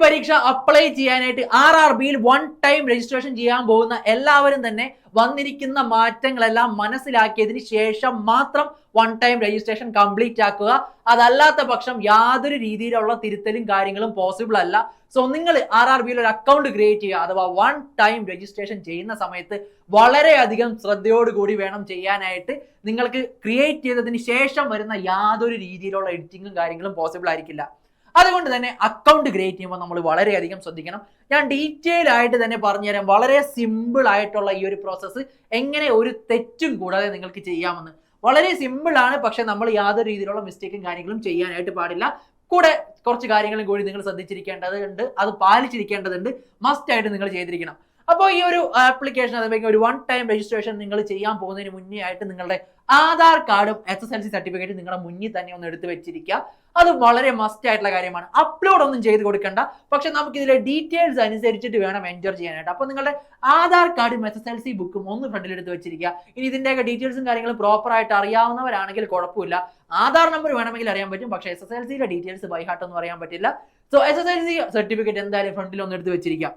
പരീക്ഷ അപ്ലൈ ചെയ്യാനായിട്ട് RRBയിൽ one time registration ചെയ്യാൻ പോകുന്ന എല്ലാവരും തന്നെ വന്നിരിക്കുന്ന മാറ്റങ്ങളെല്ലാം മനസ്സിലാക്കിയതിന് ശേഷം മാത്രം വൺ ടൈം രജിസ്ട്രേഷൻ കംപ്ലീറ്റ് ആക്കുക. അതല്ലാത്ത പക്ഷം യാതൊരു രീതിയിലുള്ള തിരുത്തലും കാര്യങ്ങളും പോസിബിൾ അല്ല. സോ നിങ്ങൾ RRBയിൽ ഒരു അക്കൗണ്ട് ക്രിയേറ്റ് ചെയ്യുക, അഥവാ വൺ ടൈം രജിസ്ട്രേഷൻ ചെയ്യുന്ന സമയത്ത് വളരെയധികം ശ്രദ്ധയോടുകൂടി വേണം ചെയ്യാനായിട്ട്. നിങ്ങൾക്ക് ക്രിയേറ്റ് ചെയ്തതിന് ശേഷം വരുന്ന യാതൊരു രീതിയിലുള്ള എഡിറ്റിങ്ങും കാര്യങ്ങളും പോസിബിൾ ആയിരിക്കില്ല. അതുകൊണ്ട് തന്നെ അക്കൗണ്ട് ക്രിയേറ്റ് ചെയ്യുമ്പോൾ നമ്മൾ വളരെയധികം ശ്രദ്ധിക്കണം. ഞാൻ ഡീറ്റെയിൽ ആയിട്ട് തന്നെ പറഞ്ഞുതരാം, വളരെ സിമ്പിൾ ആയിട്ടുള്ള ഈ ഒരു പ്രോസസ്സ് എങ്ങനെ ഒരു തെറ്റും കൂടാതെ നിങ്ങൾക്ക് ചെയ്യാമെന്ന്. വളരെ സിമ്പിൾ ആണ്, പക്ഷെ നമ്മൾ യാതൊരു രീതിയിലുള്ള മിസ്റ്റേക്കും കാര്യങ്ങളും ചെയ്യാനായിട്ട് പാടില്ല. കൂടെ കുറച്ച് കാര്യങ്ങളും കൂടി നിങ്ങൾ ശ്രദ്ധിച്ചിരിക്കേണ്ടതുണ്ട്, അത് പാലിച്ചിരിക്കേണ്ടതുണ്ട്, മസ്റ്റ് ആയിട്ട് നിങ്ങൾ ചെയ്തിരിക്കണം. അപ്പോൾ ഈ ഒരു ആപ്ലിക്കേഷൻ അതുപോലെ ഒരു വൺ ടൈം രജിസ്ട്രേഷൻ നിങ്ങൾ ചെയ്യാൻ പോകുന്നതിന് മുന്നേ ആയിട്ട് നിങ്ങളുടെ ആധാർ കാർഡും SSLC സർട്ടിഫിക്കറ്റും നിങ്ങളുടെ മുന്നിൽ തന്നെ ഒന്ന് എടുത്ത് വെച്ചിരിക്കുക. അത് വളരെ മസ്റ്റ് ആയിട്ടുള്ള കാര്യമാണ്. അപ്ലോഡ് ഒന്നും ചെയ്ത് കൊടുക്കണ്ട, പക്ഷെ നമുക്ക് ഇതിലെ ഡീറ്റെയിൽസ് അനുസരിച്ചിട്ട് വേണം എൻറ്റർ ചെയ്യാനായിട്ട്. അപ്പോൾ നിങ്ങളുടെ ആധാർ കാർഡും SSLC ബുക്കും ഒന്ന് ഫ്രണ്ടിൽ എടുത്ത് വെച്ചിരിക്കുക. ഇനി ഇതിന്റെയൊക്കെ ഡീറ്റെയിൽസും കാര്യങ്ങളും പ്രോപ്പർ ആയിട്ട് അറിയാവുന്നവരാണെങ്കിൽ കുഴപ്പമില്ല, ആധാർ നമ്പർ വേണമെങ്കിൽ അറിയാൻ പറ്റും, പക്ഷേ SSLCയുടെ ഡീറ്റെയിൽസ് ബൈ ഹാർട്ട് ഒന്നും അറിയാൻ പറ്റില്ല. സോ SSLC സർട്ടിഫിക്കറ്റ് എന്തായാലും ഫ്രണ്ടിൽ ഒന്ന് എടുത്ത് വെച്ചിരിക്കുക.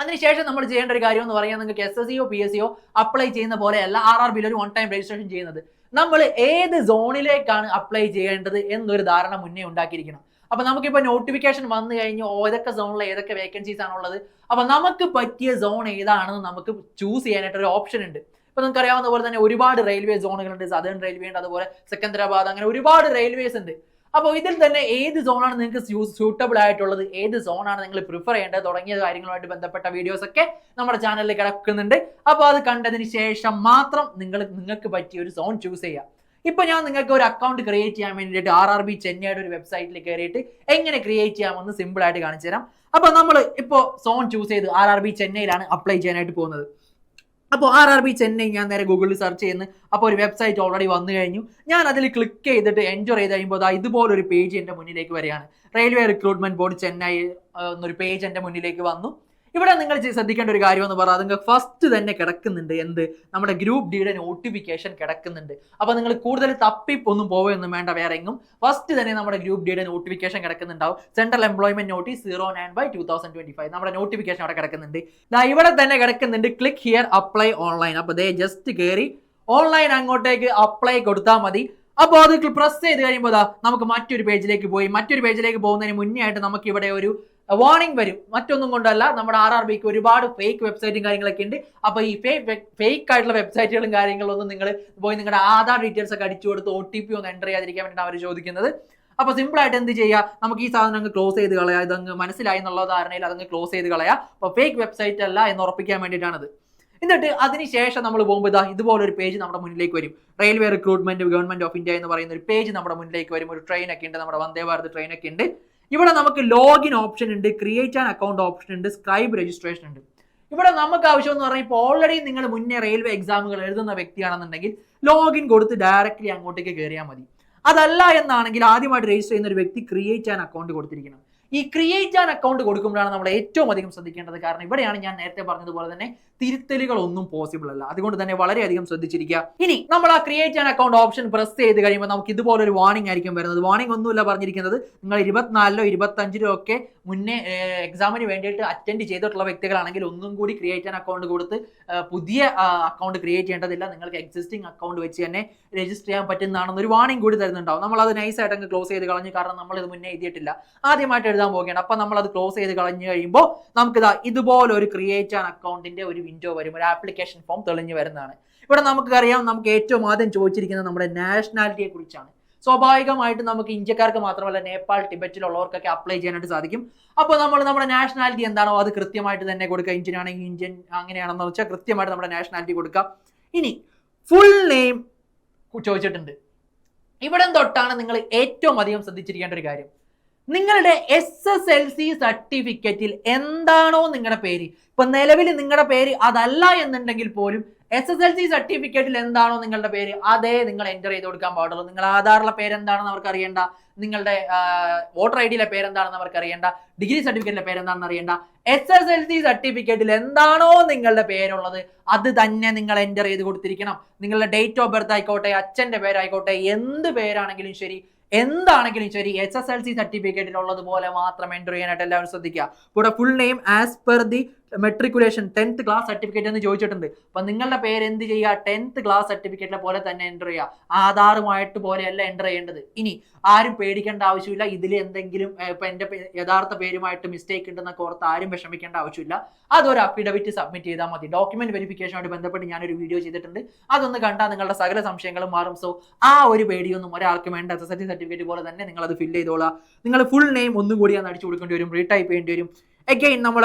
അതിനുശേഷം നമ്മൾ ചെയ്യേണ്ട ഒരു കാര്യം എന്ന് പറയാൻ, നിങ്ങൾക്ക് SSCയോ PSCയോ അപ്ലൈ ചെയ്യുന്ന പോലെയല്ല RRBയിൽ ഒരു വൺ ടൈം രജിസ്ട്രേഷൻ ചെയ്യുന്നത്. നമ്മൾ ഏത് സോണിലേക്കാണ് അപ്ലൈ ചെയ്യേണ്ടത് എന്നൊരു ധാരണ മുന്നേ ഉണ്ടാക്കിയിരിക്കണം. അപ്പൊ നമുക്കിപ്പോൾ നോട്ടിഫിക്കേഷൻ വന്നു കഴിഞ്ഞു ഏതൊക്കെ സോണിൽ ഏതൊക്കെ വേക്കൻസീസ് ആണുള്ളത്, അപ്പൊ നമുക്ക് പറ്റിയ സോൺ ഏതാണെന്ന് നമുക്ക് ചൂസ് ചെയ്യാനായിട്ട് ഒരു ഓപ്ഷൻ ഉണ്ട്. ഇപ്പൊ നിങ്ങൾക്ക് അറിയാവുന്ന പോലെ തന്നെ ഒരുപാട് റെയിൽവേ സോണുകളുണ്ട്, സദേൺ റെയിൽവേ ഉണ്ട്, അതുപോലെ സെക്കന്ദരാബാദ്, അങ്ങനെ ഒരുപാട് റെയിൽവേസ് ഉണ്ട്. അപ്പോൾ ഇതിൽ തന്നെ ഏത് സോണാണ് നിങ്ങൾക്ക് സ്യൂട്ടബിൾ ആയിട്ടുള്ളത്, ഏത് സോണാണ് നിങ്ങൾ പ്രിഫർ ചെയ്യേണ്ടത് തുടങ്ങിയ കാര്യങ്ങളുമായിട്ട് ബന്ധപ്പെട്ട വീഡിയോസ് ഒക്കെ നമ്മുടെ ചാനലിൽ കിടക്കുന്നുണ്ട്. അപ്പോൾ അത് കണ്ടതിന് ശേഷം മാത്രം നിങ്ങൾക്ക് പറ്റിയ ഒരു സോൺ ചൂസ് ചെയ്യുക. ഇപ്പൊ ഞാൻ നിങ്ങൾക്ക് ഒരു അക്കൗണ്ട് ക്രിയേറ്റ് ചെയ്യാൻ വേണ്ടിയിട്ട് RRB ചെന്നൈയുടെ ഒരു വെബ്സൈറ്റിൽ കയറിയിട്ട് എങ്ങനെ ക്രിയേറ്റ് ചെയ്യാമെന്ന് സിമ്പിൾ ആയിട്ട് കാണിച്ചു തരാം. അപ്പോൾ നമ്മൾ ഇപ്പോൾ സോൺ ചൂസ് ചെയ്ത് RRB ചെന്നൈയിലാണ് അപ്ലൈ ചെയ്യാനായിട്ട് പോകുന്നത്. അപ്പോൾ RRB ചെന്നൈ ഞാൻ നേരെ ഗൂഗിളിൽ സെർച്ച് ചെയ്യുന്നു. അപ്പോൾ ഒരു വെബ്സൈറ്റ് ഓൾറെഡി വന്നു കഴിഞ്ഞു. ഞാൻ അതിൽ ക്ലിക്ക് ചെയ്തിട്ട് എൻറ്റർ ചെയ്ത് കഴിയുമ്പോൾ ഇതുപോലൊരു പേജ് എൻ്റെ മുന്നിലേക്ക് വരികയാണ്. റെയിൽവേ റിക്രൂട്ട്മെന്റ് ബോർഡ് ചെന്നൈ എന്നൊരു പേജ് എൻ്റെ മുന്നിലേക്ക് വന്നു. ഇവിടെ നിങ്ങൾ ശ്രദ്ധിക്കേണ്ട ഒരു കാര്യം എന്ന് പറഞ്ഞാൽ നിങ്ങൾക്ക് ഫസ്റ്റ് തന്നെ കിടക്കുന്നുണ്ട് എന്ത്, നമ്മുടെ ഗ്രൂപ്പ് ഡിയുടെ നോട്ടിഫിക്കേഷൻ കിടക്കുന്നുണ്ട്. അപ്പോൾ നിങ്ങൾ കൂടുതൽ തപ്പിപ്പൊന്നും പോവുകയൊന്നും വേണ്ട വേറെ എങ്ങും. ഫസ്റ്റ് തന്നെ നമ്മുടെ ഗ്രൂപ്പ് ഡിയുടെ നോട്ടിഫിക്കേഷൻ കിടക്കുന്നുണ്ടാവും. സെൻട്രൽ എംപ്ലോയ്മെന്റ് നോട്ടീസ് 09/2025 നമ്മുടെ നോട്ടിഫിക്കേഷൻ അവിടെ കിടക്കുന്നുണ്ട്. ഇവിടെ തന്നെ കിടക്കുന്നുണ്ട് ക്ലിക്ക് ഹിയർ അപ്ലൈ ഓൺലൈൻ. അപ്പോൾ ജസ്റ്റ് കയറി ഓൺലൈൻ അങ്ങോട്ടേക്ക് അപ്ലൈ കൊടുത്താൽ മതി. അപ്പോൾ അത് പ്രസ് ചെയ്ത് കഴിയുമ്പോൾ നമുക്ക് മറ്റൊരു പേജിലേക്ക് പോകുന്നതിന് മുന്നേ ആയിട്ട് നമുക്ക് ഇവിടെ ഒരു വാർണിംഗ് വരും. മറ്റൊന്നും കൊണ്ടല്ല, നമ്മുടെ RRBക്ക് ഒരുപാട് ഫേക്ക് വെബ്സൈറ്റും കാര്യങ്ങളൊക്കെ ഉണ്ട്. അപ്പോൾ ഈ ഫേക്ക് ആയിട്ടുള്ള വെബ്സൈറ്റുകളും കാര്യങ്ങളൊന്നും നിങ്ങൾ പോയി നിങ്ങളുടെ ആധാർ ഡീറ്റെയിൽസ് ഒക്കെ അടിച്ചു കൊടുത്ത് OTP ഒന്നും എൻ്റർ ചെയ്യാതിരിക്കാൻ വേണ്ടിയിട്ടാണ് അവർ ചോദിക്കുന്നത്. അപ്പോൾ സിമ്പിൾ ആയിട്ട് എന്ത് ചെയ്യുക, നമുക്ക് ഈ സാധനം അങ്ങ് ക്ലോസ് ചെയ്ത് കളയാം. ഇതങ്ങ് മനസ്സിലായി എന്നുള്ള ധാരണയിൽ അതങ്ങ് ക്ലോസ് ചെയ്ത് കളയാം. അപ്പോൾ ഫേക്ക് വെബ്സൈറ്റ് അല്ല എന്ന് ഉറപ്പിക്കാൻ വേണ്ടിയിട്ടാണത്. എന്നിട്ട് അതിനുശേഷം നമ്മൾ പോകുമ്പോൾ ഇതുപോലൊരു പേജ് നമ്മുടെ മുന്നിലേക്ക് വരും. Railway recruitment government of India എന്ന് പറയുന്ന ഒരു പേജ് നമ്മുടെ മുന്നിലേക്ക് വരും. ഒരു ട്രെയിൻ ഒക്കെ ഉണ്ട്, നമ്മുടെ വന്ദേ ഭാരത് ട്രെയിൻ ഒക്കെ ഉണ്ട്. ഇവിടെ നമുക്ക് ലോഗിൻ ഓപ്ഷൻ ഉണ്ട്, ക്രിയേറ്റ് ആൻ അക്കൗണ്ട് ഓപ്ഷൻ ഉണ്ട്, സ്ക്രൈബ് രജിസ്ട്രേഷൻ ഉണ്ട്. ഇവിടെ നമുക്ക് ആവശ്യം എന്ന് പറഞ്ഞാൽ ഇപ്പോൾ ഓൾറെഡി നിങ്ങൾ മുന്നേ റെയിൽവേ എക്സാമുകൾ എഴുതുന്ന വ്യക്തിയാണെന്നുണ്ടെങ്കിൽ ലോഗിൻ കൊടുത്ത് ഡയറക്റ്റ്ലി അങ്ങോട്ടേക്ക് കയറിയാൽ മതി. അതല്ല എന്നാണെങ്കിൽ ആദ്യമായിട്ട് രജിസ്റ്റർ ചെയ്യുന്ന ഒരു വ്യക്തി ക്രിയേറ്റ് ആൻ അക്കൗണ്ട് കൊടുത്തിരിക്കണം. ഈ ക്രിയേറ്റ് ആൻ അക്കൗണ്ട് കൊടുക്കുമ്പോഴാണ് നമ്മൾ ഏറ്റവും അധികം ശ്രദ്ധിക്കേണ്ടത്. കാരണം ഇവിടെയാണ് ഞാൻ നേരത്തെ പറഞ്ഞതുപോലെ തന്നെ തിരുത്തലുകളൊന്നും പോസിബിൾ അല്ല. അതുകൊണ്ട് തന്നെ വളരെയധികം ശ്രദ്ധിച്ചിരിക്കുക. ഇനി നമ്മൾ ആ create an account option press ചെയ്ത് കഴിയുമ്പോൾ നമുക്ക് ഇതുപോലൊരു വാർണിംഗ് ആയിരിക്കും വരുന്നത്. വാർണിംഗ് ഒന്നുമില്ല പറഞ്ഞിരിക്കുന്നത്, നിങ്ങൾ 24-ലോ 25-ലോ ഒക്കെ മുന്നേ എക്സാമിന് വേണ്ടിയിട്ട് അറ്റൻഡ് ചെയ്തിട്ടുള്ള വ്യക്തികളാണെങ്കിൽ ഒന്നും കൂടി ക്രിയേറ്റ് ആൻ അക്കൗണ്ട് കൊടുത്ത് പുതിയ അക്കൗണ്ട് ക്രിയേറ്റ് ചെയ്യേണ്ടതില്ല, നിങ്ങൾക്ക് എക്സിസ്റ്റിംഗ് അക്കൗണ്ട് വെച്ച് തന്നെ രജിസ്റ്റർ ചെയ്യാൻ പറ്റുന്നതാണെന്ന് ഒരു വാർണിംഗ് കൂടി തരുന്നുണ്ടാവും. നമ്മൾ അത് നൈസായിട്ട് അങ്ങ് ക്ലോസ് ചെയ്ത് കളഞ്ഞു, കാരണം നമ്മൾ ഇത് മുന്നേ എഴുതിയിട്ടില്ല, ആദ്യമായിട്ട് എഴുതാൻ പോവുകയാണ്. അപ്പൊ നമ്മൾ അത് ക്ലോസ് ചെയ്ത് കളഞ്ഞു കഴിയുമ്പോൾ നമുക്ക് ഇതുപോലെ ഒരു ക്രിയേറ്റ് ആൻ അക്കൗണ്ടിന്റെ ഒരു വിൻഡോ വരും, ഒരു ആപ്ലിക്കേഷൻ ഫോം തെളിഞ്ഞു വരുന്നതാണ്. ഇവിടെ നമുക്കറിയാം, നമുക്ക് ഏറ്റവും ആദ്യം ചോദിച്ചിരിക്കുന്നത് നമ്മുടെ നാഷണാലിറ്റിയെ കുറിച്ചാണ്. സ്വാഭാവികമായിട്ട് നമുക്ക് ഇന്ത്യക്കാർക്ക് മാത്രമല്ല നേപ്പാൾ ടിബറ്റിലുള്ളവർക്കൊക്കെ അപ്ലൈ ചെയ്യാനായിട്ട് സാധിക്കും. അപ്പോൾ നമ്മൾ നമ്മുടെ നാഷണാലിറ്റി എന്താണോ അത് കൃത്യമായിട്ട് തന്നെ കൊടുക്കുക. ഇന്ത്യൻ ആണെങ്കിൽ ഇന്ത്യൻ, അങ്ങനെയാണെന്ന് വെച്ചാൽ കൃത്യമായിട്ട് നമ്മുടെ നാഷണാലിറ്റി കൊടുക്കുക. ഇനി ഫുൾ നെയിം ചോദിച്ചിട്ടുണ്ട്. ഇവിടെ തൊട്ടാണ് നിങ്ങൾ ഏറ്റവും അധികം ശ്രദ്ധിച്ചിരിക്കേണ്ട ഒരു കാര്യം, നിങ്ങളുടെ SSLC സർട്ടിഫിക്കറ്റിൽ എന്താണോ നിങ്ങളുടെ പേര്. ഇപ്പൊ നിലവിൽ നിങ്ങളുടെ പേര് അതല്ല എന്നുണ്ടെങ്കിൽ പോലും SSLC സർട്ടിഫിക്കറ്റിൽ എന്താണോ നിങ്ങളുടെ പേര് അതേ നിങ്ങൾ എൻ്റർ ചെയ്ത് കൊടുക്കാൻ പാടുള്ളൂ. നിങ്ങൾ ആധാറിലെ പേരെന്താണെന്ന് അവർക്ക് അറിയേണ്ട, നിങ്ങളുടെ വോട്ടർ ID-യിലെ പേരെന്താണെന്ന് അവർക്ക് അറിയേണ്ട, ഡിഗ്രി സർട്ടിഫിക്കറ്റിലെ പേരെന്താണെന്ന് അറിയേണ്ട. SSLC സർട്ടിഫിക്കറ്റിൽ എന്താണോ നിങ്ങളുടെ പേരുള്ളത് അത് തന്നെ നിങ്ങൾ എൻ്റർ ചെയ്ത് കൊടുത്തിരിക്കണം. നിങ്ങളുടെ ഡേറ്റ് ഓഫ് ബർത്ത് ആയിക്കോട്ടെ, അച്ഛൻ്റെ പേരായിക്കോട്ടെ, എന്ത് പേരാണെങ്കിലും ശരി, എന്താണെങ്കിലും ശരി SSLC സർട്ടിഫിക്കറ്റിലുള്ളതുപോലെ മാത്രം എൻ്റർ ചെയ്യാനായിട്ട് എല്ലാവരും ശ്രദ്ധിക്കുക. ഇവിടെ full name as per the matriculation 10th class certificate എന്ന് ചോദിച്ചിട്ടുണ്ട്. അപ്പൊ നിങ്ങളുടെ പേര് എന്ത് ചെയ്യുക, 10th ക്ലാസ് സർട്ടിഫിക്കറ്റിലെ പോലെ തന്നെ എൻ്റർ ചെയ്യുക. ആധാറുമായിട്ട് പോലെയല്ല എൻ്റർ ചെയ്യേണ്ടത്. ഇനി ആരും പേടിക്കേണ്ട ആവശ്യമില്ല. ഇതിൽ എന്തെങ്കിലും ഇപ്പൊ എൻ്റെ യഥാർത്ഥ പേരുമായിട്ട് മിസ്റ്റേക്ക് ഉണ്ടെന്നൊക്കെ ഓർത്ത് ആരും വിഷമിക്കേണ്ട ആവശ്യമില്ല. അതൊരു അഫിഡവിറ്റ് സബ്മിറ്റ് ചെയ്താൽ മതി. ഡോക്യുമെന്റ് വെരിഫിക്കേഷനുമായിട്ട് ബന്ധപ്പെട്ട് ഞാനൊരു വീഡിയോ ചെയ്തിട്ടുണ്ട്. അതൊന്ന് കണ്ടാൽ നിങ്ങളുടെ സകല സംശയങ്ങളും മാറും. സോ ആ ഒരു പേടിയൊന്നും ഒരാൾക്ക് വേണ്ട. SSLC സർട്ടിഫിക്കറ്റ് പോലെ തന്നെ നിങ്ങൾ അത് ഫില്ല് ചെയ്തോളാം. നിങ്ങൾ ഫുൾ നെയിം ഒന്നുകൂടി ഒന്ന് അടിച്ചു കൊടുക്കേണ്ടി വരും, റീടൈപ്പ് ചെയ്യേണ്ടി വരും. അഗൈൻ നമ്മൾ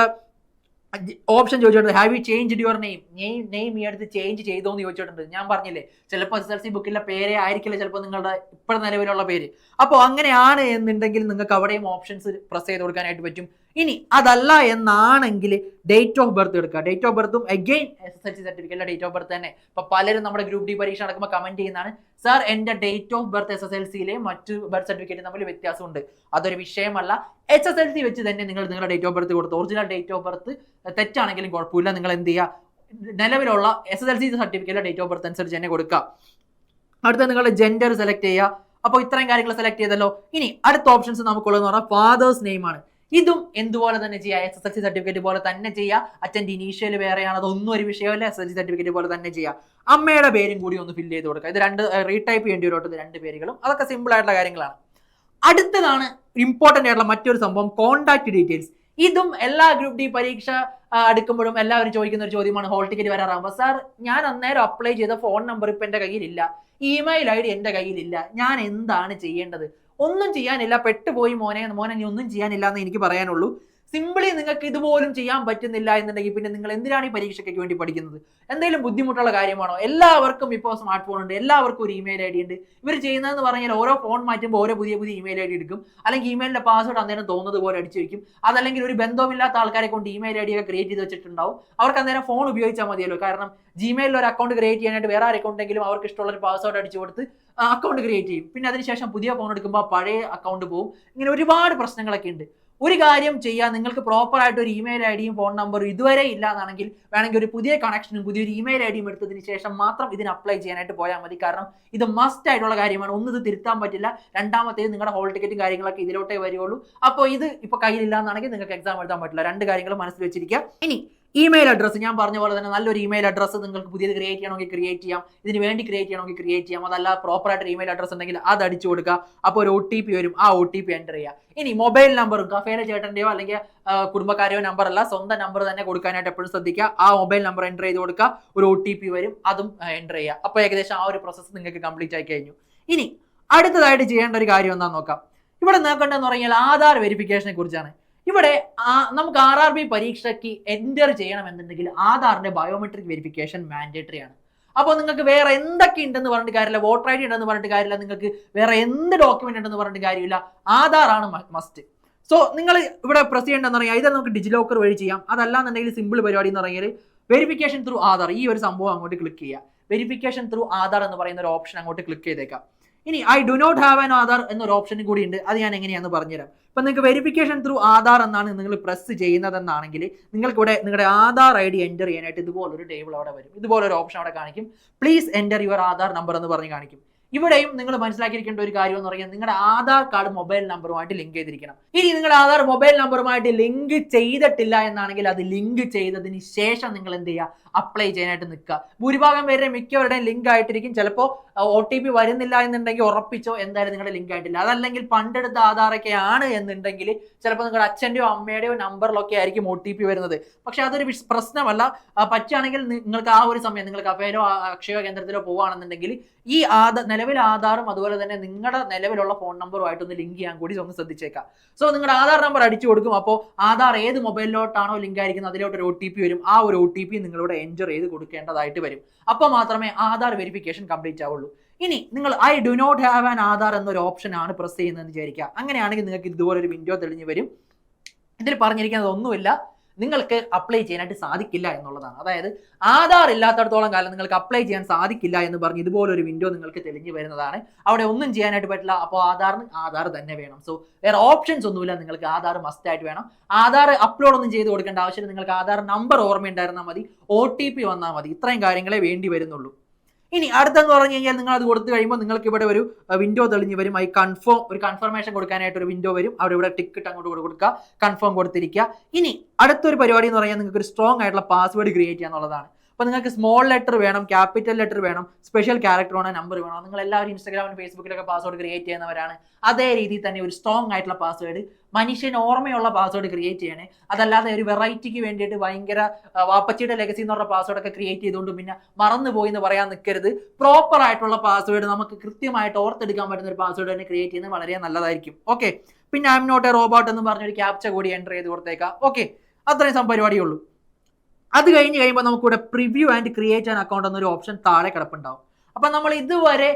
ഓപ്ഷൻ ചോദിച്ചിട്ടുണ്ട്, have you changed your name ഈ അടുത്ത് ചേഞ്ച് ചെയ്തോ എന്ന് ചോദിച്ചിട്ടുണ്ട്. ഞാൻ പറഞ്ഞില്ലേ, ചിലപ്പോൾ SSLC ബുക്കിലെ പേരെ ആയിരിക്കില്ല ചിലപ്പോൾ നിങ്ങളുടെ ഇപ്പോൾ നിലവിലുള്ള പേര്. അപ്പോൾ അങ്ങനെയാണ് എന്നുണ്ടെങ്കിൽ നിങ്ങൾക്ക് അവിടെയും ഓപ്ഷൻസ് പ്രസ് ചെയ്ത് കൊടുക്കാനായിട്ട് പറ്റും. ഇനി അതല്ല എന്നാണെങ്കിൽ ഡേറ്റ് ഓഫ് ബർത്ത് എടുക്കുക. ഡേറ്റ് ഓഫ് ബർത്തും അഗെയിൻ SSLC സർട്ടിഫിക്കറ്റിലെ ഡേറ്റ് ഓഫ് ബർത്ത് തന്നെ. ഇപ്പൊ പലരും നമ്മുടെ ഗ്രൂപ്പ് ഡി പരീക്ഷ നടക്കുമ്പോൾ കമന്റ് ചെയ്യുന്നതാണ്, സാർ എന്റെ ഡേറ്റ് ഓഫ് ബർത്ത് SSLCയിലെ മറ്റു ബർത്ത് സർട്ടിഫിക്കറ്റ് തമ്മിൽ വ്യത്യാസമുണ്ട്. അതൊരു വിഷയമല്ല. SSLC വെച്ച് തന്നെ നിങ്ങൾ നിങ്ങളുടെ ഡേറ്റ് ഓഫ് ബർത്ത് കൊടുത്തു. ഒറിജിനൽ ഡേറ്റ് ഓഫ് ബർത്ത് തെറ്റാണെങ്കിലും കുഴപ്പമില്ല. നിങ്ങൾ എന്ത് ചെയ്യുക, നിലവിലുള്ള SSLC സർട്ടിഫിക്കറ്റിലെ ഡേറ്റ് ഓഫ് ബർത്ത് അനുസരിച്ച് തന്നെ കൊടുക്കുക. അടുത്ത നിങ്ങളുടെ ജെൻഡർ സെലക്ട് ചെയ്യുക. അപ്പോൾ ഇത്രയും കാര്യങ്ങൾ സെലക്ട് ചെയ്തല്ലോ. ഇനി അടുത്ത ഓപ്ഷൻസ് നമുക്കുള്ളതെന്ന് പറഞ്ഞാൽ ഫാദേഴ്സ് നെയിം ആണ്. ഇതും എന്തുപോലെ തന്നെ ചെയ്യാം, SSLC സർട്ടിഫിക്കറ്റ് പോലെ തന്നെ ചെയ്യാം. അച്ഛൻ്റെ ഇനീഷ്യൽ വേറെയാണ്, അതൊന്നും ഒരു വിഷയമല്ല. SSLC സർട്ടിഫിക്കറ്റ് പോലെ തന്നെ ചെയ്യാം. അമ്മയുടെ പേരും കൂടി ഒന്ന് ഫില്ല് ചെയ്ത് കൊടുക്കുക. ഇത് രണ്ട് റീടൈപ്പ് ചെയ്യേണ്ടി വരും, രണ്ട് പേരുകളും. അതൊക്കെ സിമ്പിൾ ആയിട്ടുള്ള കാര്യങ്ങളാണ്. അടുത്തതാണ് ഇമ്പോർട്ടൻ്റ് ആയിട്ടുള്ള മറ്റൊരു സംഭവം, കോൺടാക്ട് ഡീറ്റെയിൽസ്. ഇതും എല്ലാ ഗ്രൂപ്പ് ഡി പരീക്ഷ അടുക്കുമ്പോഴും എല്ലാവരും ചോദിക്കുന്ന ഒരു ചോദ്യമാണ്. ഹോൾ ടിക്കറ്റ് വരാറാകുമ്പോൾ, സാർ ഞാൻ അന്നേരം അപ്ലൈ ചെയ്ത ഫോൺ നമ്പർ ഇപ്പം എൻ്റെ കയ്യിലില്ല, ഇമെയിൽ ID എൻ്റെ കയ്യിലില്ല, ഞാൻ എന്താണ് ചെയ്യേണ്ടത്? ഒന്നും ചെയ്യാനില്ല, പെട്ടുപോയി മോനെ നീ ഒന്നും ചെയ്യാനില്ല എന്ന് എനിക്ക് പറയാനുള്ളൂ. സിംപിളി നിങ്ങൾക്ക് ഇതുപോലും ചെയ്യാൻ പറ്റുന്നില്ല എന്നുണ്ടെങ്കിൽ പിന്നെ നിങ്ങൾ എന്തിനാണ് ഈ പരീക്ഷയ്ക്ക് വേണ്ടി പഠിക്കുന്നത്? എന്തെങ്കിലും ബുദ്ധിമുട്ടുള്ള കാര്യമാണോ? എല്ലാവർക്കും ഇപ്പോൾ സ്മാർട്ട് ഫോൺ ഉണ്ട്, എല്ലാവർക്കും ഒരു ഇമെയിൽ ID ഉണ്ട്. ഇവർ ചെയ്യുന്നതെന്ന് പറഞ്ഞാൽ ഓരോ ഫോൺ മാറ്റുമ്പോൾ ഓരോ പുതിയ ഇമെയിൽ ID എടുക്കും, അല്ലെങ്കിൽ ഇമെയിലിന്റെ പാസ്വേഡ് അന്നേരം തോന്നുന്നത് പോലെ അടിച്ചു വയ്ക്കും. അതല്ലെങ്കിൽ ഒരു ബന്ധവുമില്ലാത്ത ആൾക്കാരെ കൊണ്ട് ഇമെയിൽ ID ഒക്കെ ക്രിയേറ്റ് ചെയ്ത് വെച്ചിട്ടുണ്ടാവും. അവർക്ക് അന്നേരം ഫോൺ ഉപയോഗിച്ചാൽ മതിയല്ലോ. കാരണം ജിമെയിലിൽ ഒരു അക്കൗണ്ട് ക്രിയേറ്റ് ചെയ്യാനായിട്ട് വേറെ ആരെക്കൊണ്ടെങ്കിലും അവർക്ക് ഇഷ്ടമുള്ള ഒരു പാസ്വേഡ് അടിച്ചു കൊടുത്ത് അക്കൗണ്ട് ക്രിയേറ്റ് ചെയ്യും. പിന്നെ അതിനുശേഷം പുതിയ ഫോൺ എടുക്കുമ്പോൾ പഴയ അക്കൗണ്ട് പോകും. ഇങ്ങനെ ഒരുപാട് പ്രശ്നങ്ങളൊക്കെ ഉണ്ട്. ഒരു കാര്യം ചെയ്യാൻ, നിങ്ങൾക്ക് പ്രോപ്പർ ആയിട്ട് ഒരു ഇമെയിൽ ഐഡിയും ഫോൺ നമ്പറും ഇതുവരെ ഇല്ലാന്നാണെങ്കിൽ വേണമെങ്കിൽ ഒരു പുതിയ കണക്ഷനും പുതിയൊരു ഇമെയിൽ ഐഡിയും എടുത്തതിന് ശേഷം മാത്രം ഇതിന് അപ്ലൈ ചെയ്യാനായിട്ട് പോയാൽ മതി. കാരണം ഇത് മസ്റ്റ് ആയിട്ടുള്ള കാര്യമാണ്. ഒന്ന്, ഇത് തിരുത്താൻ പറ്റില്ല. രണ്ടാമത്തേത് നിങ്ങളുടെ ഹോൾ ടിക്കറ്റും കാര്യങ്ങളൊക്കെ ഇതിലോട്ടേ വരുള്ളൂ. അപ്പോൾ ഇത് ഇപ്പോൾ കയ്യിലില്ല എന്നാണെങ്കിൽ നിങ്ങൾക്ക് എക്സാം എഴുതാൻ പറ്റില്ല. രണ്ട് കാര്യങ്ങൾ മനസ്സിൽ വെച്ചിരിക്കുക. ഇനി ഇമെയിൽ അഡ്രസ്സ്, ഞാൻ പറഞ്ഞ പോലെ തന്നെ നല്ലൊരു ഇമെയിൽ അഡ്രസ്സ് നിങ്ങൾക്ക് പുതിയത് ക്രിയേറ്റ് ചെയ്യണമെങ്കിൽ ക്രിയേറ്റ് ചെയ്യാം, ഇതിന് വേണ്ടി ക്രിയേറ്റ് ചെയ്യണമെങ്കിൽ ക്രിയേറ്റ് ചെയ്യാം. അതല്ല പ്രോപ്പറായിട്ട് ഇമെയിൽ അഡ്രസ്സ് ഉണ്ടെങ്കിൽ അത് അടിച്ചു കൊടുക്കുക. അപ്പോൾ ഒരു OTP വരും, ആ OTP എൻ്റർ ചെയ്യുക. ഇനി മൊബൈൽ നമ്പറും കഫേലെ ചേട്ടൻ്റെയോ അല്ലെങ്കിൽ കുടുംബക്കാരെയോ നമ്പർ അല്ല, സ്വന്തം നമ്പർ തന്നെ കൊടുക്കാനായിട്ട് എപ്പോഴും ശ്രദ്ധിക്കുക. ആ മൊബൈൽ നമ്പർ എൻ്റർ ചെയ്ത് കൊടുക്കുക, ഒരു OTP വരും, അതും എൻ്റർ ചെയ്യുക. അപ്പോൾ ഏകദേശം ആ ഒരു പ്രോസസ്സ് നിങ്ങൾക്ക് കംപ്ലീറ്റ് ആയി കഴിഞ്ഞു. ഇനി അടുത്തതായിട്ട് ചെയ്യേണ്ട ഒരു കാര്യം എന്താണെന്ന് നോക്കാം. ഇവിടെ നോക്കേണ്ടതെന്ന് പറഞ്ഞാൽ ആധാർ വെരിഫിക്കേഷനെ കുറിച്ചാണ്. ഇവിടെ നമുക്ക് RRB പരീക്ഷയ്ക്ക് എൻ്റർ ചെയ്യണമെന്നുണ്ടെങ്കിൽ ആധാറിന്റെ ബയോമെട്രിക് വെരിഫിക്കേഷൻ മാൻഡേറ്ററി ആണ്. അപ്പോൾ നിങ്ങൾക്ക് വേറെ എന്തൊക്കെ ഉണ്ടെന്ന് പറഞ്ഞിട്ട് കാര്യമില്ല, വോട്ടർ ID ഉണ്ടെന്ന് പറഞ്ഞിട്ട് കാര്യമില്ല, നിങ്ങൾക്ക് വേറെ എന്ത് ഡോക്യുമെന്റ് ഉണ്ടെന്ന് പറഞ്ഞിട്ട് കാര്യമില്ല, ആധാറാണ് മസ്റ്റ്. സോ നിങ്ങൾ ഇവിടെ പ്രസ് ചെയ്യേണ്ടതെന്ന് പറഞ്ഞാൽ ഇത് നമുക്ക് ഡിജിലോക്കർ വഴി ചെയ്യാം. അതല്ലാന്നുണ്ടെങ്കിൽ സിമ്പിൾ പരിപാടി എന്ന് പറഞ്ഞാൽ വെരിഫിക്കേഷൻ ത്രൂ ആധാർ, ഈ ഒരു സംഭവം അങ്ങോട്ട് ക്ലിക്ക് ചെയ്യുക. വെരിഫിക്കേഷൻ ത്രൂ ആധാർ എന്ന് പറയുന്ന ഒരു ഓപ്ഷൻ അങ്ങോട്ട് ക്ലിക്ക് ചെയ്തേക്കാം. ഇനി I do not have an Aadhaar എന്നൊരു ഓപ്ഷനും കൂടി ഉണ്ട്. അത് ഞാൻ എങ്ങനെയാണെന്ന് പറഞ്ഞുതരാം. ഇപ്പം നിങ്ങൾക്ക് വെരിഫിക്കേഷൻ ത്രൂ ആധാർ എന്നാണ് നിങ്ങൾ പ്രസ് ചെയ്യുന്നതെന്നാണെങ്കിൽ നിങ്ങൾക്കിവിടെ നിങ്ങളുടെ ആധാർ ID എൻ്റർ ചെയ്യാനായിട്ട് ഇതുപോലൊരു ടേബിൾ അവിടെ വരും. ഇതുപോലൊരു ഓപ്ഷൻ അവിടെ കാണിക്കും. Please enter your Aadhaar number എന്ന് പറഞ്ഞ് കാണിക്കും. ഇവിടെയും നിങ്ങൾ മനസ്സിലാക്കിയിരിക്കേണ്ട ഒരു കാര്യം എന്ന് പറഞ്ഞാൽ നിങ്ങളുടെ ആധാർ കാർഡ് മൊബൈൽ നമ്പറുമായിട്ട് ലിങ്ക് ചെയ്തിരിക്കണം. ഇനി നിങ്ങളുടെ ആധാർ മൊബൈൽ നമ്പറുമായിട്ട് ലിങ്ക് ചെയ്തിട്ടില്ല എന്നാണെങ്കിൽ അത് ലിങ്ക് ചെയ്തതിന് ശേഷം നിങ്ങൾ എന്ത് ചെയ്യുക, അപ്ലൈ ചെയ്യാനായിട്ട് നിൽക്കുക. ഭൂരിഭാഗം പേരുടെ മിക്കവരുടെയും ലിങ്ക് ആയിട്ടിരിക്കും. ചിലപ്പോൾ OTP വരുന്നില്ല എന്നുണ്ടെങ്കിൽ ഉറപ്പിച്ചോ എന്തായാലും നിങ്ങളുടെ ലിങ്ക് ആയിട്ടില്ല. അതല്ലെങ്കിൽ പണ്ടെടുത്ത ആധാറൊക്കെ ആണ് എന്നുണ്ടെങ്കിൽ ചിലപ്പോൾ നിങ്ങളുടെ അച്ഛൻ്റെയോ അമ്മയുടെയോ നമ്പറിലൊക്കെ ആയിരിക്കും OTP വരുന്നത്. പക്ഷെ അതൊരു പ്രശ്നമല്ല. പറ്റുകയാണെങ്കിൽ നിങ്ങൾക്ക് ആ ഒരു സമയം നിങ്ങൾ കഫേലോ അക്ഷയ കേന്ദ്രത്തിലോ പോവുകയാണെന്നുണ്ടെങ്കിൽ ഈ നിലവിൽ ആധാറും അതുപോലെ തന്നെ നിങ്ങളുടെ നിലവിലുള്ള ഫോൺ നമ്പറുമായിട്ടൊന്ന് ലിങ്ക് ചെയ്യാൻ കൂടി ഒന്ന് ശ്രദ്ധിച്ചേക്കാം. സോ നിങ്ങളുടെ ആധാർ നമ്പർ അടിച്ചു കൊടുക്കും. അപ്പോൾ ആധാർ ഏത് മൊബൈലിലോട്ടാണോ ലിങ്ക് ആയിരിക്കുന്നത് അതിലോട്ടൊരു OTP വരും. ആ ഒരു OTP നിങ്ങളിവിടെ എൻ്റർ ചെയ്ത് കൊടുക്കേണ്ടതായിട്ട് വരും. അപ്പോൾ മാത്രമേ ആധാർ വെരിഫിക്കേഷൻ കംപ്ലീറ്റ് ആവുള്ളൂ. ഇനി നിങ്ങൾ I do not have an Aadhaar എന്നൊരു ഓപ്ഷൻ ആണ് പ്രസ് ചെയ്യുന്നതെന്ന് വിചാരിക്കുക. അങ്ങനെയാണെങ്കിൽ നിങ്ങൾക്ക് ഇതുപോലൊരു വിൻഡോ തെളിഞ്ഞ് വരും. ഇതിൽ പറഞ്ഞിരിക്കുന്നത് ഒന്നുമില്ല, നിങ്ങൾക്ക് അപ്ലൈ ചെയ്യാനായിട്ട് സാധിക്കില്ല എന്നുള്ളതാണ്. അതായത് ആധാർ ഇല്ലാത്തടത്തോളം കാലം നിങ്ങൾക്ക് അപ്ലൈ ചെയ്യാൻ സാധിക്കില്ല എന്ന് പറഞ്ഞ് ഇതുപോലൊരു വിൻഡോ നിങ്ങൾക്ക് തെളിഞ്ഞു വരുന്നതാണ്. അവിടെ ഒന്നും ചെയ്യാനായിട്ട് പറ്റില്ല. അപ്പോൾ ആധാർ തന്നെ വേണം. സോ വേറെ ഓപ്ഷൻസ് ഒന്നുമില്ല, നിങ്ങൾക്ക് ആധാർ മസ്റ്റ് ആയിട്ട് വേണം. ആധാർ അപ്ലോഡ് ഒന്നും ചെയ്ത് കൊടുക്കേണ്ട ആവശ്യമില്ല. നിങ്ങൾക്ക് ആധാർ നമ്പർ ഓർമ്മയുണ്ടായിരുന്നാൽ മതി, OTP വന്നാൽ മതി. ഇത്രയും കാര്യങ്ങളെ വേണ്ടി വരുന്നുള്ളൂ. ഇനി അടുത്തെന്ന് പറഞ്ഞു കഴിഞ്ഞാൽ നിങ്ങൾ അത് കൊടുത്തു കഴിയുമ്പോൾ നിങ്ങൾക്ക് ഇവിടെ ഒരു വിൻഡോ തെളിഞ്ഞ് വരും. ഈ കൺഫർമേഷൻ കൊടുക്കാനായിട്ട് ഒരു വിൻഡോ വരും. അവിടെ ഇവിടെ ടിക്കറ്റ് അങ്ങോട്ട് കൊടുക്കുക, കൺഫേം കൊടുത്തിരിക്കുക. ഇനി അടുത്തൊരു പരിപാടി എന്ന് പറഞ്ഞാൽ നിങ്ങൾക്ക് ഒരു സ്ട്രോങ് ആയിട്ടുള്ള പാസ്വേഡ് ക്രിയേറ്റ് ചെയ്യുക എന്നുള്ളതാണ്. അപ്പോൾ നിങ്ങൾക്ക് സ്മോൾ ലെറ്റർ വേണം, ക്യാപിറ്റൽ ലെറ്റർ വേണം, സ്പെഷ്യൽ ക്യാരക്ടർ വേണം, നമ്പർ വേണം. നിങ്ങൾ എല്ലാവരും ഇൻസ്റ്റാഗ്രാമിലും ഫേസ്ബുക്കിലൊക്കെ പാസ്വേഡ് ക്രിയേറ്റ് ചെയ്യുന്നവരാണ്. അതേ രീതിയിൽ തന്നെ ഒരു സ്ട്രോങ് ആയിട്ടുള്ള പാസ്വേഡ്, മനുഷ്യന് ഓർമ്മയുള്ള പാസ്വേഡ് ക്രിയേറ്റ് ചെയ്യണേ. അതല്ലാതെ ഒരു വെറൈറ്റിക്ക് വേണ്ടിയിട്ട് ഭയങ്കര വാപ്പച്ചിയുടെ ലെഗസി എന്ന് പറഞ്ഞ പാസ്വേഡ് ഒക്കെ ക്രിയേറ്റ് ചെയ്തുകൊണ്ട് പിന്നെ മറന്നുപോയി എന്ന് പറയാൻ നിൽക്കരുത്. പ്രോപ്പർ ആയിട്ടുള്ള പാസ്വേഡ്, നമുക്ക് കൃത്യമായിട്ട് ഓർത്തെടുക്കാൻ പറ്റുന്ന ഒരു പാസ്വേഡ് തന്നെ ക്രിയേറ്റ് ചെയ്യുന്നത് വളരെ നല്ലതായിരിക്കും. ഓക്കെ, പിന്നെ I am not a robot എന്ന് പറഞ്ഞൊരു ക്യാപ്ച കൂടി എൻ്റർ ചെയ്ത് കൊടുത്തേക്കാം. ഓക്കെ, അത്രയും പരിപാടിയേ ഉള്ളൂ. അത് കഴിഞ്ഞ് കഴിയുമ്പോൾ നമുക്കിവിടെ preview and create an account എന്നൊരു ഓപ്ഷൻ താഴെ കിടപ്പുണ്ടാവും. അപ്പം നമ്മൾ ഇതുവരെ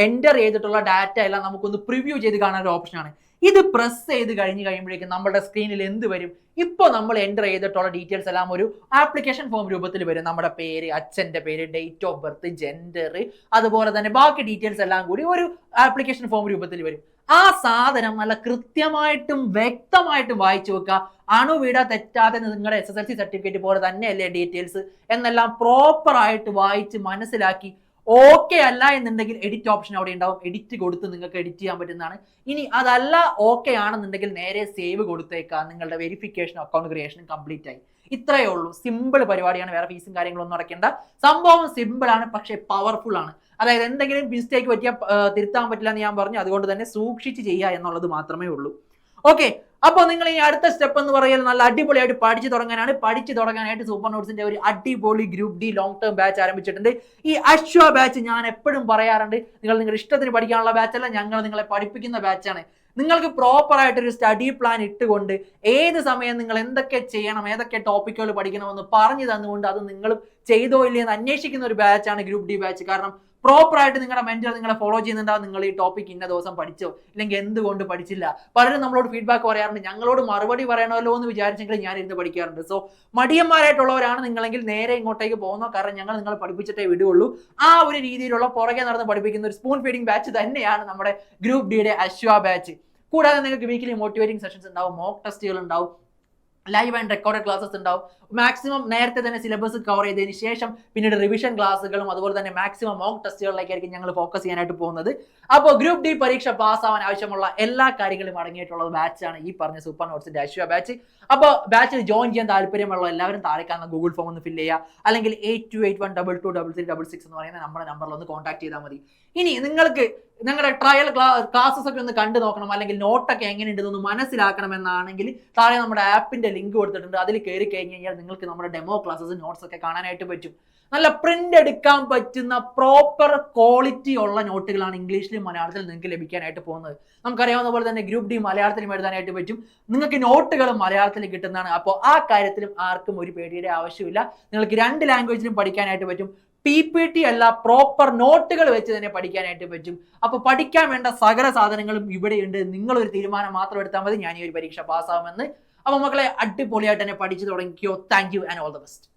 എൻ്റർ ചെയ്തിട്ടുള്ള ഡാറ്റ എല്ലാം നമുക്കൊന്ന് പ്രിവ്യൂ ചെയ്ത് കാണാൻ ഒരു ഓപ്ഷനാണ്. ഇത് പ്രസ് ചെയ്ത് കഴിയുമ്പോഴേക്കും നമ്മുടെ സ്ക്രീനിൽ എന്ത് വരും? ഇപ്പോൾ നമ്മൾ എൻ്റർ ചെയ്തിട്ടുള്ള ഡീറ്റെയിൽസ് എല്ലാം ഒരു ആപ്ലിക്കേഷൻ ഫോം രൂപത്തിൽ വരും. നമ്മുടെ പേര്, അച്ഛൻ്റെ പേര്, ഡേറ്റ് ഓഫ് ബർത്ത്, ജെൻഡർ, അതുപോലെ തന്നെ ബാക്കി ഡീറ്റെയിൽസ് എല്ലാം കൂടി ഒരു ആപ്ലിക്കേഷൻ ഫോം രൂപത്തിൽ വരും. ആ സാധനം നല്ല കൃത്യമായിട്ടും വ്യക്തമായിട്ടും വായിച്ചു വെക്കുക. അണുവിട തെറ്റാതെ നിങ്ങളുടെ SSLC സർട്ടിഫിക്കറ്റ് പോലെ തന്നെയല്ലേ ഡീറ്റെയിൽസ് എന്നെല്ലാം പ്രോപ്പർ ആയിട്ട് വായിച്ച് മനസ്സിലാക്കി ഓക്കെ അല്ല എന്നുണ്ടെങ്കിൽ എഡിറ്റ് ഓപ്ഷൻ അവിടെ ഉണ്ടാവും. എഡിറ്റ് കൊടുത്ത് നിങ്ങൾക്ക് എഡിറ്റ് ചെയ്യാൻ പറ്റുന്നതാണ്. ഇനി അതല്ല ഓക്കെ ആണെന്നുണ്ടെങ്കിൽ നേരെ സേവ് കൊടുത്തേക്കാം. നിങ്ങളുടെ വെരിഫിക്കേഷൻ അക്കൗണ്ട് ക്രിയേഷനും കംപ്ലീറ്റ് ആയി. ഇത്രയേ ഉള്ളൂ. സിമ്പിൾ പരിപാടിയാണ്. വേറെ ഫീസും കാര്യങ്ങളൊന്നും അടയ്ക്കേണ്ട. സംഭവം സിമ്പിൾ ആണ്, പക്ഷേ പവർഫുൾ ആണ്. അതായത് എന്തെങ്കിലും മിസ്റ്റേക്ക് പറ്റിയാൽ തിരുത്താൻ പറ്റില്ല എന്ന് ഞാൻ പറഞ്ഞു. അതുകൊണ്ട് തന്നെ സൂക്ഷിച്ച് ചെയ്യുക എന്നുള്ളത് മാത്രമേ ഉള്ളൂ. ഓക്കെ, അപ്പോൾ നിങ്ങൾ ഈ അടുത്ത സ്റ്റെപ്പ് എന്ന് പറയുന്നത് നല്ല അടിപൊളിയായിട്ട് പഠിച്ചു തുടങ്ങാനായിട്ട് സൂപ്പർ നോട്ട്സിന്റെ ഒരു അടിപൊളി group D long term batch ആരംഭിച്ചിട്ടുണ്ട്. ഈ അശ്വ ബാച്ച് ഞാൻ എപ്പോഴും പറയാറുണ്ട്, നിങ്ങളുടെ ഇഷ്ടത്തിന് പഠിക്കാനുള്ള ബാച്ചല്ല, ഞങ്ങൾ നിങ്ങളെ പഠിപ്പിക്കുന്ന ബാച്ചാണ്. നിങ്ങൾക്ക് പ്രോപ്പർ ആയിട്ടൊരു സ്റ്റഡി പ്ലാൻ ഇട്ടുകൊണ്ട് ഏത് സമയം നിങ്ങൾ എന്തൊക്കെ ചെയ്യണം, ഏതൊക്കെ ടോപ്പിക്കുകൾ പഠിക്കണമെന്ന് പറഞ്ഞു തന്നുകൊണ്ട് അത് നിങ്ങൾ ചെയ്തോ ഇല്ലയെന്ന് അന്വേഷിക്കുന്ന ഒരു ബാച്ചാണ് ഗ്രൂപ്പ് ഡി ബാച്ച്. കാരണം പ്രോപ്പർ ആയിട്ട് നിങ്ങളുടെ മെന്റർ നിങ്ങളെ ഫോളോ ചെയ്യുന്നുണ്ടാവും. നിങ്ങൾ ഈ ടോപ്പിക് ഇന്ന ദിവസം പഠിച്ചോ, ഇല്ലെങ്കിൽ എന്തുകൊണ്ട് പഠിച്ചില്ല. പലരും നമ്മളോട് ഫീഡ്ബാക്ക് പറയാറുണ്ട്. ഞങ്ങളോട് മറുപടി പറയണമല്ലോ എന്ന് വിചാരിച്ചെങ്കിൽ ഞാൻ ഇരുന്ന് പഠിക്കാറുണ്ട്. സോ മടിയന്മാരായിട്ടുള്ളവരാണ് നിങ്ങളെങ്കിൽ നേരെ ഇങ്ങോട്ടേക്ക് പോകുന്നു. കാരണം ഞങ്ങൾ നിങ്ങളെ പഠിപ്പിച്ചിട്ടേ വിടുകയുള്ളൂ. ആ ഒരു രീതിയിലുള്ള പുറകെ നടന്ന് പഠിപ്പിക്കുന്ന ഒരു സ്പൂൺ ഫീഡിംഗ് ബാച്ച് തന്നെയാണ് നമ്മുടെ ഗ്രൂപ്പ് ഡിയുടെ അശ്വ ബാച്ച്. കൂടാതെ നിങ്ങൾക്ക് വീക്കിലി മോട്ടിവേറ്റിംഗ് സെഷൻസ് ഉണ്ടാവും, മോക്ക് ടെസ്റ്റുകൾ ഉണ്ടാവും, ലൈവ് ആൻഡ് റെക്കോർഡഡ് ക്ലാസ്സസ് ഉണ്ടാവും. മാക്സിമം നേരത്തെ തന്നെ സിലബസ് കവർ ചെയ്തതിന് ശേഷം പിന്നീട് റിവിഷൻ ക്ലാസ്സുകളും അതുപോലെ തന്നെ മാക്സിമം മോക്ക് ടെസ്റ്റുകളിലേക്കായിരിക്കും ഞങ്ങൾ ഫോക്കസ് ചെയ്യാനായിട്ട് പോകുന്നത്. അപ്പോൾ ഗ്രൂപ്പ് ഡി പരീക്ഷ പാസ്സാവാൻ ആവശ്യമുള്ള എല്ലാ കാര്യങ്ങളും അടങ്ങിയിട്ടുള്ള ബാച്ചാണ് ഈ പറഞ്ഞ സൂപ്പർ നോട്ട്സിന്റെ അശ്വ ബാച്ച്. അപ്പോൾ ബാച്ചിൽ ജോയിൻ ചെയ്യാൻ താല്പര്യമുള്ള എല്ലാവരും താഴെ കാണുന്ന ഗൂഗിൾ ഫോം ഒന്ന് ഫില്ല് ചെയ്യുക. അല്ലെങ്കിൽ 8281223366 എന്ന് പറയുന്ന നമ്മുടെ നമ്പറിൽ ഒന്ന് കോൺടാക്ട് ചെയ്താൽ മതി. ഇനി നിങ്ങൾക്ക് നിങ്ങളുടെ ട്രയൽ ക്ലാസ്സസ് ഒക്കെ ഒന്ന് കണ്ടു നോക്കണം, അല്ലെങ്കിൽ നോട്ടൊക്കെ എങ്ങനെയുണ്ടെന്ന് മനസ്സിലാക്കണം എന്നാണെങ്കിൽ താഴെ നമ്മുടെ ആപ്പിന്റെ ലിങ്ക് കൊടുത്തിട്ടുണ്ട്. അതിൽ കയറി കഴിഞ്ഞ് കഴിഞ്ഞാൽ നിങ്ങൾക്ക് നമ്മുടെ ഡെമോ ക്ലാസ്സസ് നോട്ട്സ് ഒക്കെ കാണാനായിട്ട് പറ്റും. നല്ല പ്രിന്റ് എടുക്കാൻ പറ്റുന്ന പ്രോപ്പർ ക്വാളിറ്റി ഉള്ള നോട്ടുകളാണ് ഇംഗ്ലീഷിലും മലയാളത്തിലും നിങ്ങൾക്ക് ലഭിക്കാനായിട്ട് പോകുന്നത്. നമുക്കറിയാവുന്ന പോലെ തന്നെ ഗ്രൂപ്പ് ഡി മലയാളത്തിലും എഴുതാനായിട്ട് പറ്റും. നിങ്ങൾക്ക് നോട്ടുകൾ മലയാളത്തിൽ കിട്ടുന്നതാണ്. അപ്പോൾ ആ കാര്യത്തിലും ആർക്കും ഒരു പേടിയുടെ ആവശ്യമില്ല. നിങ്ങൾക്ക് 2 ലാംഗ്വേജിലും പഠിക്കാനായിട്ട് പറ്റും. PPT അല്ല, പ്രോപ്പർ നോട്ടുകൾ വെച്ച് തന്നെ പഠിക്കാനായിട്ട് പറ്റും. അപ്പോൾ പഠിക്കാൻ വേണ്ട സകല സാധനങ്ങളും ഇവിടെയുണ്ട്. നിങ്ങളൊരു തീരുമാനം മാത്രം എടുത്താൽ മതി, ഞാൻ ഈ ഒരു പരീക്ഷ പാസ്സാവുമെന്ന്. അപ്പോൾ മക്കളെ അടിപൊളിയായിട്ട് തന്നെ പഠിച്ചു തുടങ്ങിക്കോ. Thank you and all the best.